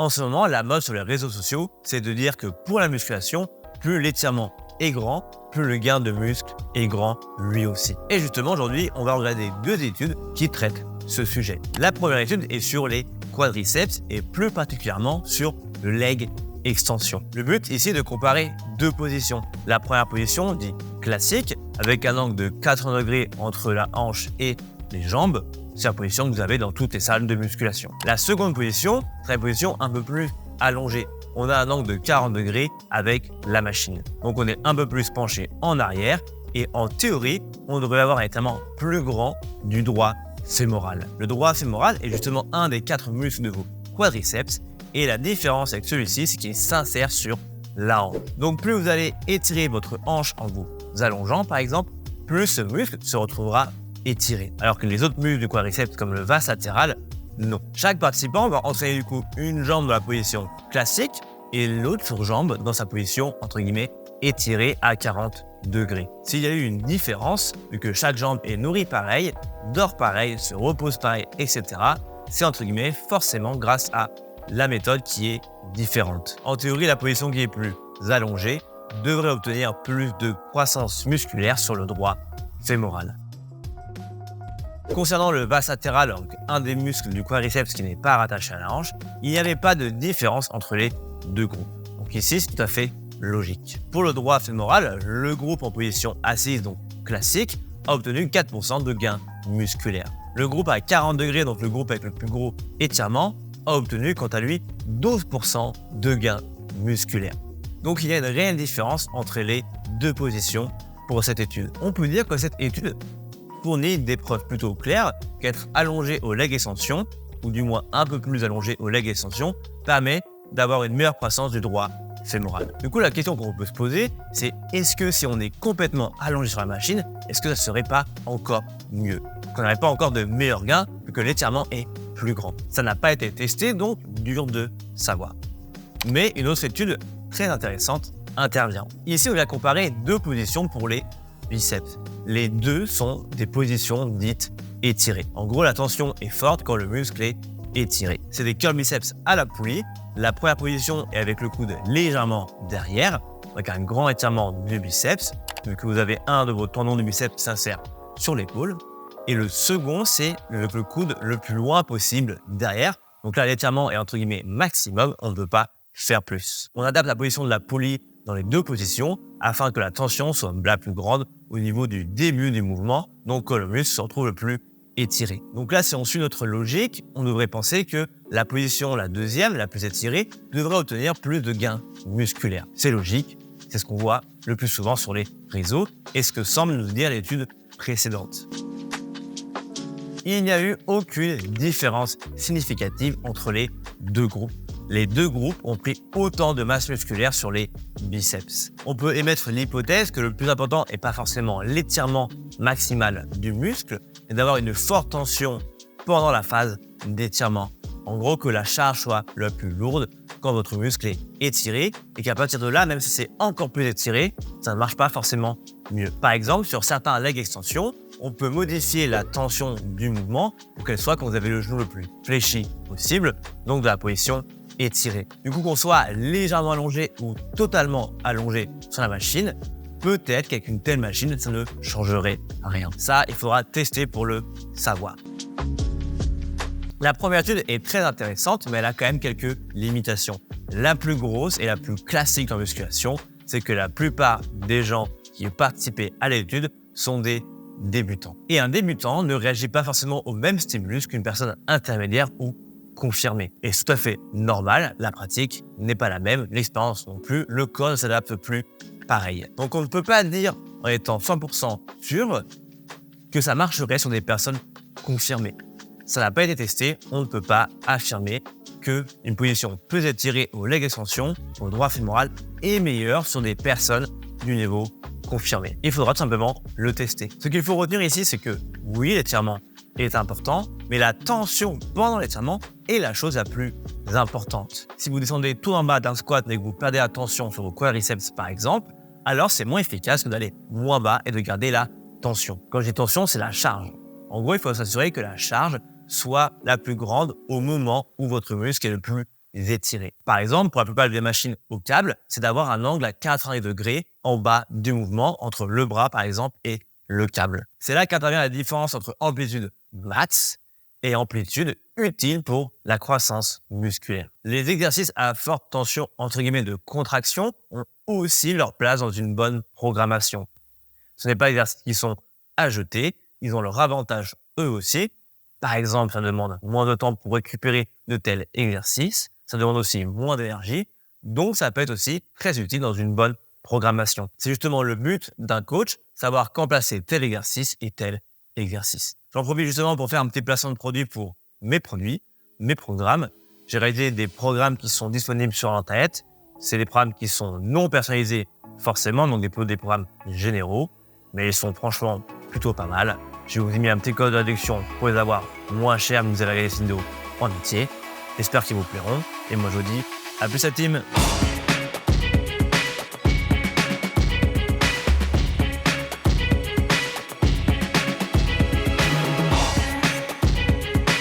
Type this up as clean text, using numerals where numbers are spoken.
En ce moment, la mode sur les réseaux sociaux, c'est de dire que pour la musculation, plus l'étirement est grand, plus le gain de muscle est grand lui aussi. Et justement, aujourd'hui, on va regarder 2 études qui traitent ce sujet. La première étude est sur les quadriceps et plus particulièrement sur le leg extension. Le but ici est de comparer 2 positions. La première position, dit classique, avec un angle de 80 degrés entre la hanche et les jambes. C'est la position que vous avez dans toutes les salles de musculation. La seconde position, c'est une position un peu plus allongée. On a un angle de 40 degrés avec la machine. Donc on est un peu plus penché en arrière et en théorie, on devrait avoir un étirement plus grand du droit fémoral. Le droit fémoral est justement un des 4 muscles de vos quadriceps et la différence avec celui-ci, c'est qu'il s'insère sur la hanche. Donc plus vous allez étirer votre hanche en vous allongeant par exemple, plus ce muscle se retrouvera étiré. Alors que les autres muscles du quadriceps comme le vaste latéral, non. Chaque participant va entraîner du coup une jambe dans la position classique et l'autre jambe dans sa position entre guillemets étirée à 40 degrés. S'il y a eu une différence, vu que chaque jambe est nourrie pareil, dort pareil, se repose pareil, etc., c'est entre guillemets forcément grâce à la méthode qui est différente. En théorie, la position qui est plus allongée devrait obtenir plus de croissance musculaire sur le droit fémoral. Concernant le vaste latéral, donc un des muscles du quadriceps qui n'est pas rattaché à la hanche, il n'y avait pas de différence entre les 2 groupes. Donc ici, c'est tout à fait logique. Pour le droit fémoral, le groupe en position assise, donc classique, a obtenu 4% de gain musculaire. Le groupe à 40 degrés, donc le groupe avec le plus gros étirement, a obtenu quant à lui 12% de gain musculaire. Donc il y a une réelle différence entre les 2 positions pour cette étude. On peut dire que cette étude fournit des preuves plutôt claires qu'être allongé au leg extension, ou du moins un peu plus allongé au leg extension, permet d'avoir une meilleure croissance du droit fémoral. Du coup, la question qu'on peut se poser, c'est est-ce que si on est complètement allongé sur la machine, est-ce que ça ne serait pas encore mieux? Qu'on n'aurait pas encore de meilleurs gains vu que l'étirement est plus grand. Ça n'a pas été testé, donc dur de savoir. Mais une autre étude très intéressante intervient. Ici, on vient comparer 2 positions pour les biceps. Les 2 sont des positions dites étirées. En gros, la tension est forte quand le muscle est étiré. C'est des curl biceps à la poulie. La première position est avec le coude légèrement derrière, avec un grand étirement du biceps, vu que vous avez un de vos tendons du biceps qui s'insère sur l'épaule. Et le second, c'est le coude le plus loin possible derrière. Donc là, l'étirement est entre guillemets maximum, on ne peut pas faire plus. On adapte la position de la poulie dans les 2 positions afin que la tension soit la plus grande au niveau du début du mouvement, donc que le muscle se retrouve le plus étiré. Donc là, si on suit notre logique, on devrait penser que la position, la deuxième, la plus étirée, devrait obtenir plus de gains musculaires. C'est logique, c'est ce qu'on voit le plus souvent sur les réseaux et ce que semble nous dire l'étude précédente. Il n'y a eu aucune différence significative entre les 2 groupes. Les 2 groupes ont pris autant de masse musculaire sur les biceps. On peut émettre l'hypothèse que le plus important n'est pas forcément l'étirement maximal du muscle, mais d'avoir une forte tension pendant la phase d'étirement. En gros, que la charge soit la plus lourde quand votre muscle est étiré et qu'à partir de là, même si c'est encore plus étiré, ça ne marche pas forcément mieux. Par exemple, sur certains leg extensions, on peut modifier la tension du mouvement pour qu'elle soit quand vous avez le genou le plus fléchi possible, donc de la position étirée. Du coup, qu'on soit légèrement allongé ou totalement allongé sur la machine, peut-être qu'avec une telle machine, ça ne changerait rien. Ça, il faudra tester pour le savoir. La première étude est très intéressante, mais elle a quand même quelques limitations. La plus grosse et la plus classique en musculation, c'est que la plupart des gens qui ont participé à l'étude sont des débutants. Et un débutant ne réagit pas forcément au même stimulus qu'une personne intermédiaire ou confirmée. Et c'est tout à fait normal, la pratique n'est pas la même, l'expérience non plus, le corps ne s'adapte plus pareil. Donc on ne peut pas dire en étant 100% sûr que ça marcherait sur des personnes confirmées. Ça n'a pas été testé, on ne peut pas affirmer qu'une position peu étirée au leg extension, au droit fémoral, est meilleure sur des personnes du niveau confirmé. Il faudra tout simplement le tester. Ce qu'il faut retenir ici, c'est que oui, l'étirement est important, mais la tension pendant l'étirement est la chose la plus importante. Si vous descendez tout en bas d'un squat et que vous perdez la tension sur vos quadriceps par exemple, alors c'est moins efficace que d'aller moins bas et de garder la tension. Quand je dis tension, c'est la charge. En gros, il faut s'assurer que la charge soit la plus grande au moment où votre muscle est le plus étirer. Par exemple, pour la plupart des machines au câble, c'est d'avoir un angle à 90 degrés en bas du mouvement entre le bras, par exemple, et le câble. C'est là qu'intervient la différence entre amplitude max et amplitude utile pour la croissance musculaire. Les exercices à forte tension, entre guillemets, de contraction ont aussi leur place dans une bonne programmation. Ce n'est pas des exercices qui sont à jeter, ils ont leur avantage eux aussi. Par exemple, ça demande moins de temps pour récupérer de tels exercices, ça demande aussi moins d'énergie, donc ça peut être aussi très utile dans une bonne programmation. C'est justement le but d'un coach, savoir quand placer tel exercice et tel exercice. J'en profite justement pour faire un petit placement de produit pour mes produits, mes programmes. J'ai réalisé des programmes qui sont disponibles sur Internet. C'est des programmes qui sont non personnalisés forcément, donc des programmes généraux, mais ils sont franchement plutôt pas mal. Je vous ai mis un petit code de réduction pour les avoir moins cher, mais vous allez regarder cette vidéo en entier. J'espère qu'ils vous plairont. Et moi, je vous dis à plus la team.